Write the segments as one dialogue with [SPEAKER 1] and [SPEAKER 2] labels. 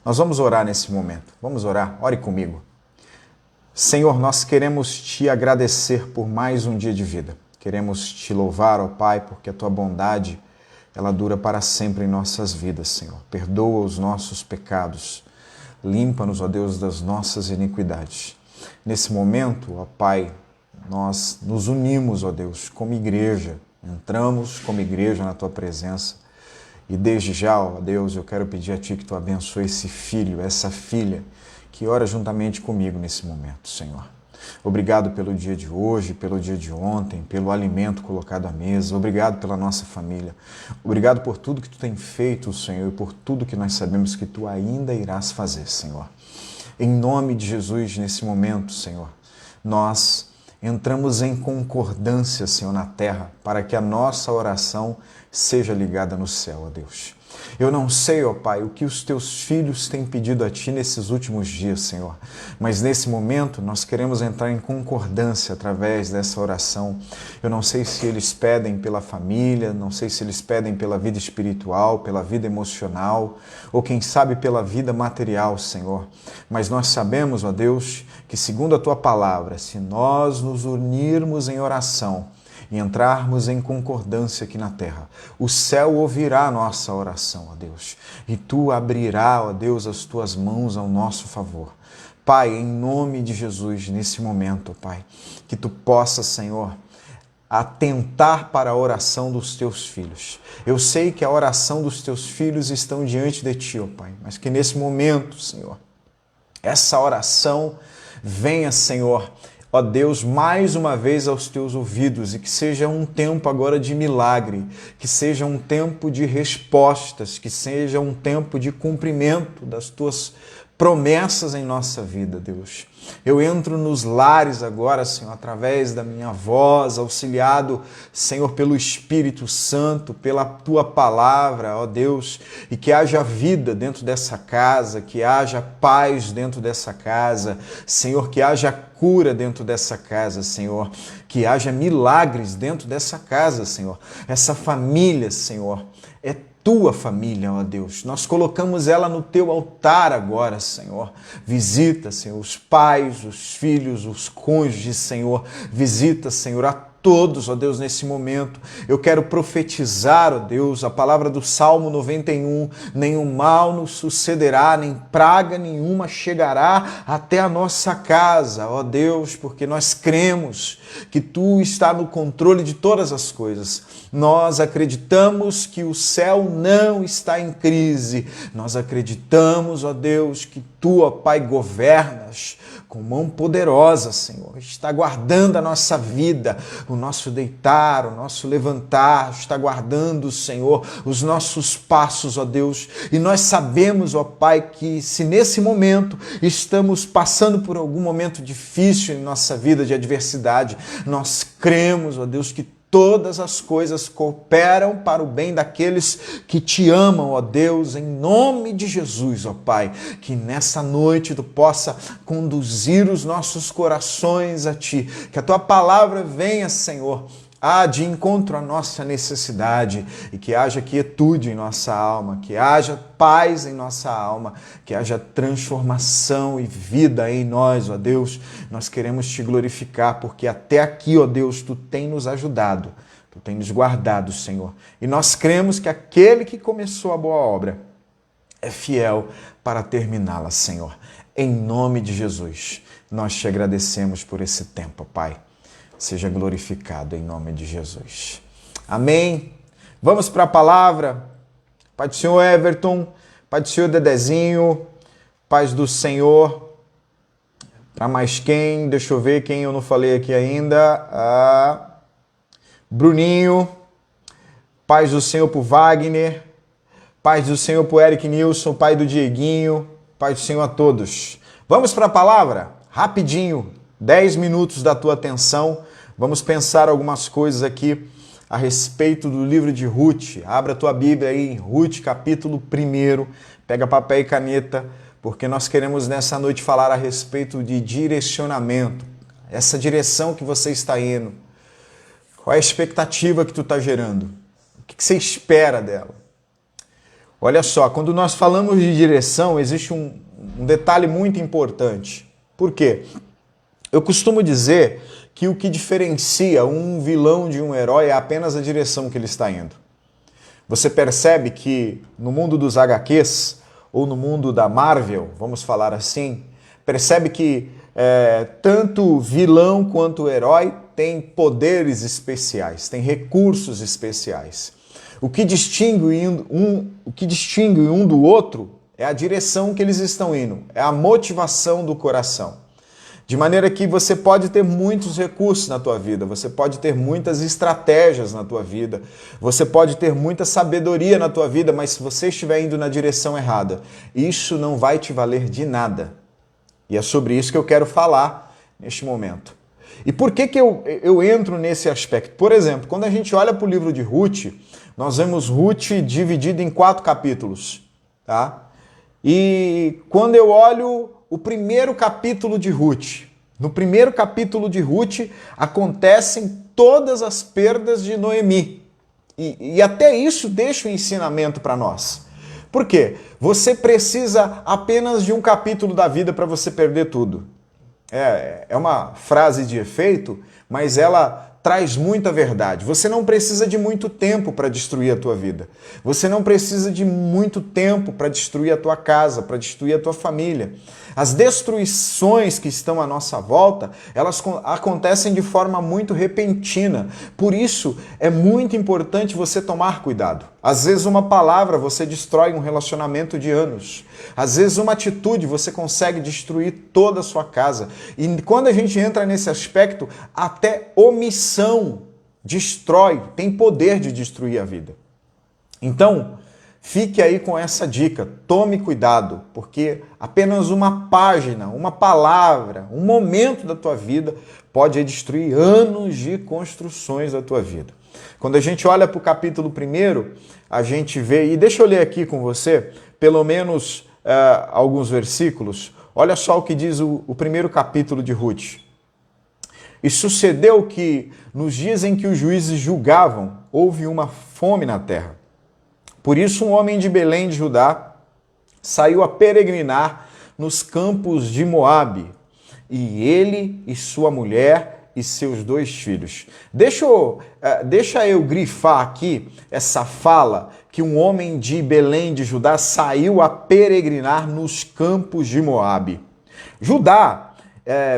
[SPEAKER 1] Nós vamos orar nesse momento. Vamos orar? Ore comigo. Senhor, nós queremos Te agradecer por mais um dia de vida. Queremos Te louvar, ó Pai, porque a Tua bondade, ela dura para sempre em nossas vidas, Senhor. Perdoa os nossos pecados. Limpa-nos, ó Deus, das nossas iniquidades. Nesse momento, ó Pai, nós nos unimos, ó Deus, como igreja. Entramos como igreja na Tua presença. E desde já, ó Deus, eu quero pedir a Ti que Tu abençoe esse filho, essa filha, que ora juntamente comigo nesse momento, Senhor. Obrigado pelo dia de hoje, pelo dia de ontem, pelo alimento colocado à mesa. Obrigado pela nossa família. Obrigado por tudo que Tu tem feito, Senhor, e por tudo que nós sabemos que Tu ainda irás fazer, Senhor. Em nome de Jesus, nesse momento, Senhor, nós entramos em concordância, Senhor, na terra, para que a nossa oração seja ligada no céu, ó Deus. Eu não sei, ó Pai, o que os Teus filhos têm pedido a Ti nesses últimos dias, Senhor, mas nesse momento nós queremos entrar em concordância através dessa oração. Eu não sei se eles pedem pela família, não sei se eles pedem pela vida espiritual, pela vida emocional, ou quem sabe pela vida material, Senhor. Mas nós sabemos, ó Deus, que segundo a Tua palavra, se nós nos unirmos em oração, e entrarmos em concordância aqui na terra, o céu ouvirá a nossa oração, ó Deus, e Tu abrirá, ó Deus, as Tuas mãos ao nosso favor. Pai, em nome de Jesus, nesse momento, ó Pai, que Tu possa, Senhor, atentar para a oração dos Teus filhos. Eu sei que a oração dos Teus filhos estão diante de Ti, ó Pai, mas que nesse momento, Senhor, essa oração venha, Senhor, ó Deus, mais uma vez aos Teus ouvidos, e que seja um tempo agora de milagre, que seja um tempo de respostas, que seja um tempo de cumprimento das Tuas promessas em nossa vida, Deus. Eu entro nos lares agora, Senhor, através da minha voz, auxiliado, Senhor, pelo Espírito Santo, pela Tua palavra, ó Deus, e que haja vida dentro dessa casa, que haja paz dentro dessa casa, Senhor, que haja cura dentro dessa casa, Senhor, que haja milagres dentro dessa casa, Senhor. Essa família, Senhor, é Tua família, ó Deus. Nós colocamos ela no Teu altar agora, Senhor. Visita, Senhor, os pais, os filhos, os cônjuges, Senhor. Visita, Senhor, a todos, ó Deus, nesse momento. Eu quero profetizar, ó Deus, a palavra do Salmo 91. Nenhum mal nos sucederá, nem praga nenhuma chegará até a nossa casa, ó Deus, porque nós cremos que Tu está no controle de todas as coisas. Nós acreditamos que o céu não está em crise. Nós acreditamos, ó Deus, que Tu, ó Pai, governas com mão poderosa, Senhor. Está guardando a nossa vida, o nosso deitar, o nosso levantar. Está guardando, Senhor, os nossos passos, ó Deus. E nós sabemos, ó Pai, que se nesse momento estamos passando por algum momento difícil em nossa vida de adversidade, nós cremos, ó Deus, que todas as coisas cooperam para o bem daqueles que Te amam, ó Deus, em nome de Jesus, ó Pai, que nessa noite Tu possa conduzir os nossos corações a Ti, que a Tua palavra venha, Senhor, de encontro à nossa necessidade, e que haja quietude em nossa alma, que haja paz em nossa alma, que haja transformação e vida em nós, ó Deus. Nós queremos Te glorificar, porque até aqui, ó Deus, Tu tem nos ajudado, Tu tem nos guardado, Senhor. E nós cremos que aquele que começou a boa obra é fiel para terminá-la, Senhor. Em nome de Jesus, nós Te agradecemos por esse tempo, Pai. Seja glorificado em nome de Jesus. Amém? Vamos para a palavra. Pai do Senhor Everton, Pai do Senhor Dedezinho, paz do Senhor. Para mais quem? Deixa eu ver quem eu não falei aqui ainda. Bruninho, paz do Senhor para o Wagner, paz do Senhor para o Eric Nilson, pai do Dieguinho, paz do Senhor a todos. Vamos para a palavra? Rapidinho. 10 minutos da tua atenção, vamos pensar algumas coisas aqui a respeito do livro de Ruth. Abra a tua Bíblia aí em Ruth, capítulo 1, pega papel e caneta, porque nós queremos nessa noite falar a respeito de direcionamento, essa direção que você está indo. Qual é a expectativa que tu está gerando? O que você espera dela? Olha só, quando nós falamos de direção, existe um detalhe muito importante. Por quê? Eu costumo dizer que o que diferencia um vilão de um herói é apenas a direção que ele está indo. Você percebe que no mundo dos HQs, ou no mundo da Marvel, vamos falar assim, percebe que tanto vilão quanto herói tem poderes especiais, tem recursos especiais. O que distingue um do outro é a direção que eles estão indo, é a motivação do coração. De maneira que você pode ter muitos recursos na tua vida, você pode ter muitas estratégias na tua vida, você pode ter muita sabedoria na tua vida, mas se você estiver indo na direção errada, isso não vai te valer de nada. E é sobre isso que eu quero falar neste momento. E por que eu entro nesse aspecto? Por exemplo, quando a gente olha para o livro de Ruth, nós vemos Ruth dividido em 4 capítulos, tá? E quando eu olho o primeiro capítulo de Ruth, no primeiro capítulo de Ruth acontecem todas as perdas de Noemi. E até isso deixa um ensinamento para nós. Por quê? Você precisa apenas de um capítulo da vida para você perder tudo. É uma frase de efeito, mas ela traz muita verdade. Você não precisa de muito tempo para destruir a tua vida. Você não precisa de muito tempo para destruir a tua casa, para destruir a tua família. As destruições que estão à nossa volta, elas acontecem de forma muito repentina. Por isso, é muito importante você tomar cuidado. Às vezes uma palavra você destrói um relacionamento de anos. Às vezes uma atitude você consegue destruir toda a sua casa. E quando a gente entra nesse aspecto, até omissão destrói, tem poder de destruir a vida. Então, fique aí com essa dica, tome cuidado, porque apenas uma página, uma palavra, um momento da tua vida pode destruir anos de construções da tua vida. Quando a gente olha para o capítulo 1, a gente vê, e deixa eu ler aqui com você, pelo menos alguns versículos. Olha só o que diz o primeiro capítulo de Ruth. E sucedeu que, nos dias em que os juízes julgavam, houve uma fome na terra. Por isso um homem de Belém de Judá saiu a peregrinar nos campos de Moabe, e ele e sua mulher e seus 2 filhos. Deixa eu grifar aqui essa fala que um homem de Belém de Judá saiu a peregrinar nos campos de Moabe. Judá,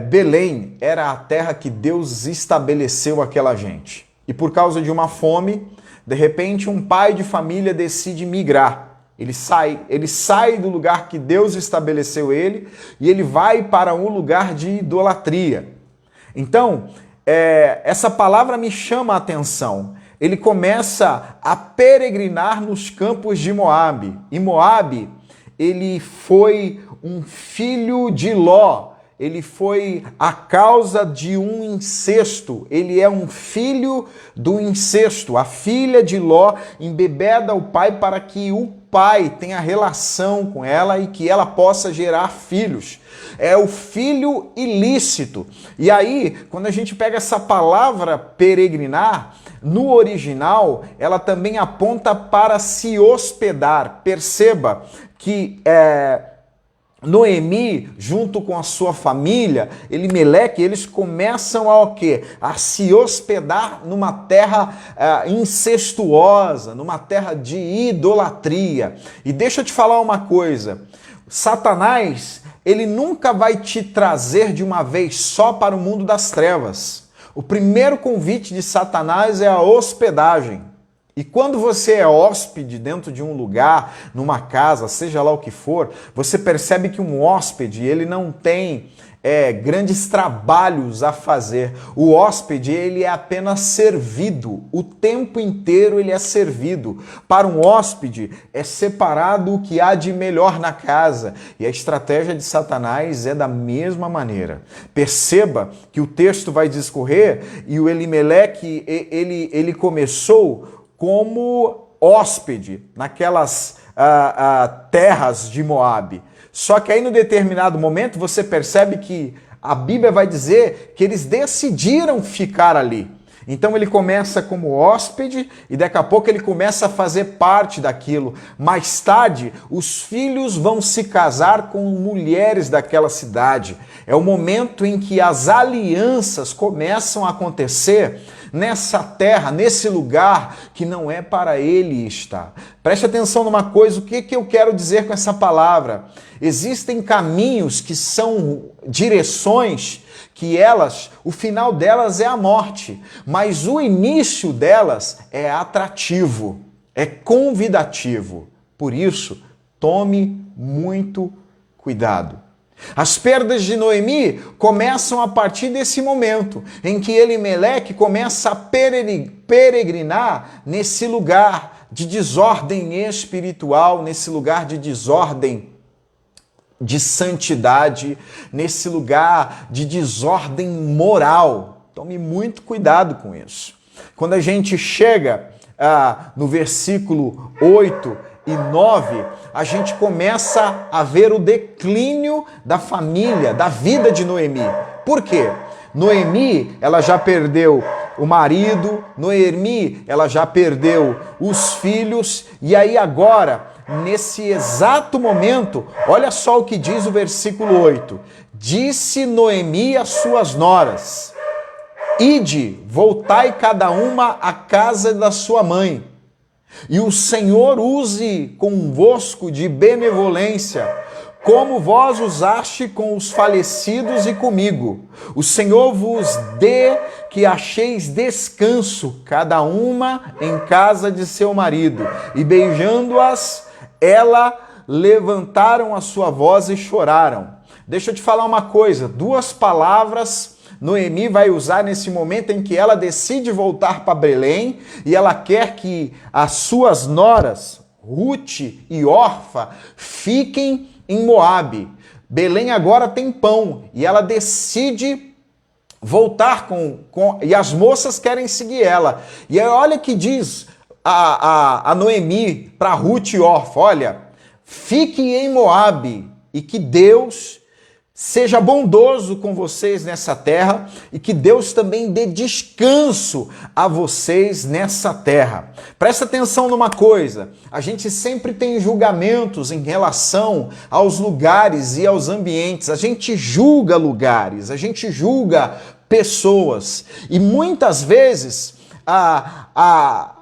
[SPEAKER 1] Belém, era a terra que Deus estabeleceu aquela gente. E por causa de uma fome, de repente um pai de família decide migrar. Ele sai do lugar que Deus estabeleceu ele e ele vai para um lugar de idolatria. Então, essa palavra me chama a atenção. Ele começa a peregrinar nos campos de Moabe. E Moabe, ele foi um filho de Ló. Ele foi a causa de um incesto. Ele é um filho do incesto. A filha de Ló embebeda o pai para que o pai tenha relação com ela e que ela possa gerar filhos. É o filho ilícito. E aí, quando a gente pega essa palavra peregrinar, no original, ela também aponta para se hospedar. Perceba que Noemi, junto com a sua família, Elimeleque, eles começam a o quê? A se hospedar numa terra incestuosa, numa terra de idolatria. E deixa eu te falar uma coisa, Satanás, ele nunca vai te trazer de uma vez só para o mundo das trevas. O primeiro convite de Satanás é a hospedagem. E quando você é hóspede dentro de um lugar, numa casa, seja lá o que for, você percebe que um hóspede, ele não tem grandes trabalhos a fazer. O hóspede, ele é apenas servido. O tempo inteiro ele é servido. Para um hóspede, é separado o que há de melhor na casa. E a estratégia de Satanás é da mesma maneira. Perceba que o texto vai discorrer e o Elimeleque, ele começou como hóspede naquelas terras de Moabe. Só que aí, no determinado momento, você percebe que a Bíblia vai dizer que eles decidiram ficar ali. Então ele começa como hóspede e daqui a pouco ele começa a fazer parte daquilo. Mais tarde, os filhos vão se casar com mulheres daquela cidade. É o momento em que as alianças começam a acontecer nessa terra, nesse lugar que não é para ele estar. Preste atenção numa coisa, o que eu quero dizer com essa palavra? Existem caminhos que são direções que o final delas é a morte, mas o início delas é atrativo, é convidativo. Por isso, tome muito cuidado. As perdas de Noemi começam a partir desse momento em que Elimeleque começa a peregrinar nesse lugar de desordem espiritual, nesse lugar de desordem de santidade, nesse lugar de desordem moral. Tome muito cuidado com isso. Quando a gente chega no versículo 8 e 9, a gente começa a ver o declínio da família, da vida de Noemi. Por quê? Noemi, ela já perdeu o marido, Noemi, ela já perdeu os filhos, e aí agora, nesse exato momento, olha só o que diz o versículo 8. Disse Noemi às suas noras: Ide, voltai cada uma à casa da sua mãe, e o Senhor use convosco de benevolência, como vós usaste com os falecidos e comigo. O Senhor vos dê que acheis descanso, cada uma em casa de seu marido. E beijando-as, levantaram a sua voz e choraram. Deixa eu te falar uma coisa, 2 palavras Noemi vai usar nesse momento em que ela decide voltar para Belém e ela quer que as suas noras, Ruth e Orfa, fiquem em Moabe. Belém agora tem pão e ela decide voltar e as moças querem seguir ela. E aí olha que diz a Noemi para Ruth e Orfa: olha, fique em Moabe e que Deus seja bondoso com vocês nessa terra e que Deus também dê descanso a vocês nessa terra. Presta atenção numa coisa, a gente sempre tem julgamentos em relação aos lugares e aos ambientes. A gente julga lugares, a gente julga pessoas e muitas vezes a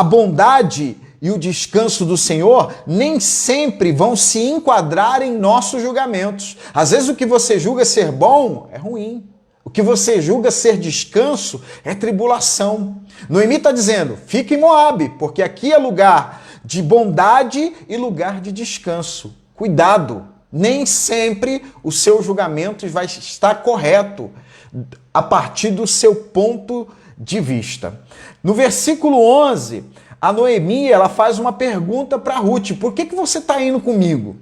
[SPEAKER 1] bondade e o descanso do Senhor nem sempre vão se enquadrar em nossos julgamentos. Às vezes o que você julga ser bom é ruim. O que você julga ser descanso é tribulação. Noemi está dizendo, fique em Moabe, porque aqui é lugar de bondade e lugar de descanso. Cuidado, nem sempre o seu julgamento vai estar correto a partir do seu ponto de vista. No versículo 11... a Noemi, ela faz uma pergunta para Ruth: por que você está indo comigo?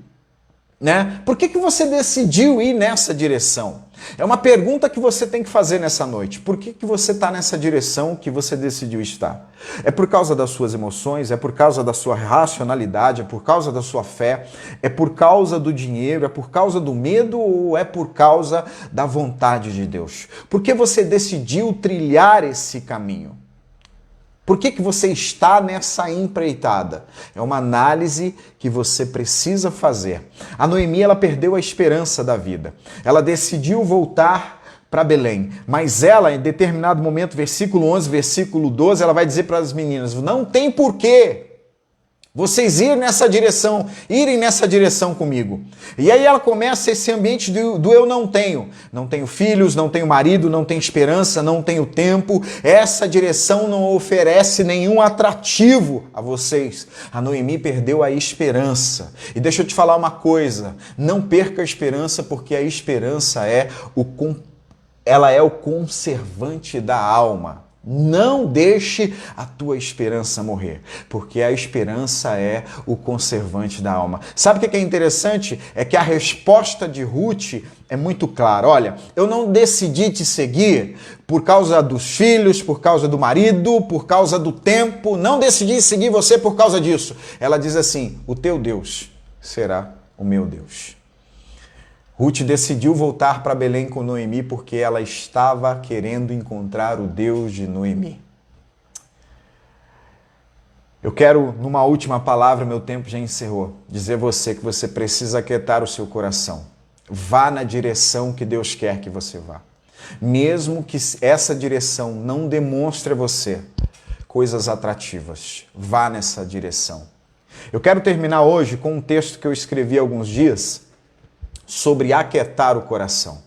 [SPEAKER 1] Né? Por que você decidiu ir nessa direção? É uma pergunta que você tem que fazer nessa noite. Por que você está nessa direção que você decidiu estar? É por causa das suas emoções? É por causa da sua racionalidade? É por causa da sua fé? É por causa do dinheiro? É por causa do medo? Ou é por causa da vontade de Deus? Por que você decidiu trilhar esse caminho? Por que você está nessa empreitada? É uma análise que você precisa fazer. A Noemi, ela perdeu a esperança da vida. Ela decidiu voltar para Belém, mas ela, em determinado momento, versículo 11, versículo 12, ela vai dizer para as meninas: não tem porquê vocês irem nessa direção comigo. E aí ela começa esse ambiente do eu não tenho. Não tenho filhos, não tenho marido, não tenho esperança, não tenho tempo. Essa direção não oferece nenhum atrativo a vocês. A Noemi perdeu a esperança. E deixa eu te falar uma coisa, não perca a esperança, porque a esperança ela é o conservante da alma. Não deixe a tua esperança morrer, porque a esperança é o conservante da alma. Sabe o que é interessante? É que a resposta de Ruth é muito clara. Olha, eu não decidi te seguir por causa dos filhos, por causa do marido, por causa do tempo. Não decidi seguir você por causa disso. Ela diz assim: o teu Deus será o meu Deus. Ruth decidiu voltar para Belém com Noemi porque ela estava querendo encontrar o Deus de Noemi. Eu quero, numa última palavra, meu tempo já encerrou, dizer a você que você precisa aquietar o seu coração. Vá na direção que Deus quer que você vá. Mesmo que essa direção não demonstre a você coisas atrativas, vá nessa direção. Eu quero terminar hoje com um texto que eu escrevi há alguns dias sobre aquietar o coração.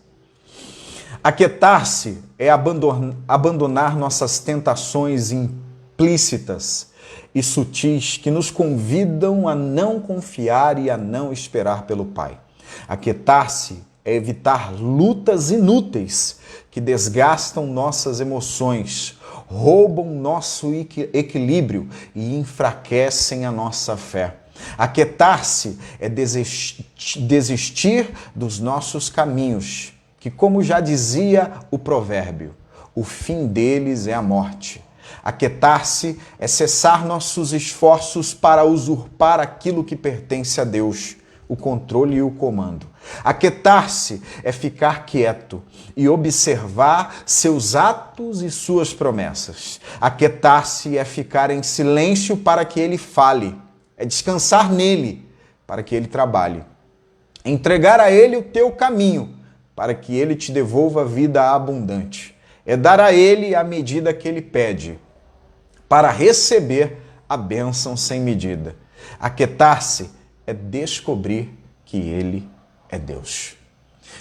[SPEAKER 1] Aquietar-se é abandonar nossas tentações implícitas e sutis que nos convidam a não confiar e a não esperar pelo Pai. Aquietar-se é evitar lutas inúteis que desgastam nossas emoções, roubam nosso equilíbrio e enfraquecem a nossa fé. Aquietar-se é desistir dos nossos caminhos, que, como já dizia o provérbio, o fim deles é a morte. Aquietar-se é cessar nossos esforços para usurpar aquilo que pertence a Deus, o controle e o comando. Aquietar-se é ficar quieto e observar seus atos e suas promessas. Aquietar-se é ficar em silêncio para que ele fale. É descansar nele para que ele trabalhe. Entregar a ele o teu caminho para que ele te devolva a vida abundante. É dar a ele a medida que ele pede para receber a bênção sem medida. Aquietar-se é descobrir que ele é Deus.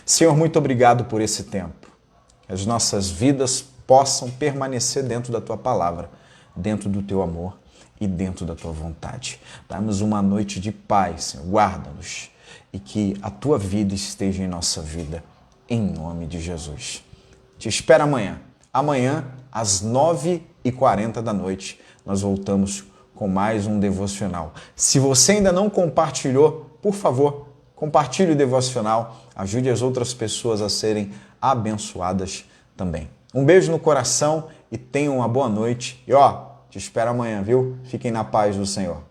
[SPEAKER 1] Senhor, muito obrigado por esse tempo. Que as nossas vidas possam permanecer dentro da tua palavra, dentro do teu amor e dentro da tua vontade. Dá-nos uma noite de paz, Senhor. Guarda-nos e que a tua vida esteja em nossa vida, em nome de Jesus. Te espero amanhã. Amanhã, às 9h40 da noite, nós voltamos com mais um devocional. Se você ainda não compartilhou, por favor, compartilhe o devocional, ajude as outras pessoas a serem abençoadas também. Um beijo no coração e tenham uma boa noite. E te espero amanhã, viu? Fiquem na paz do Senhor.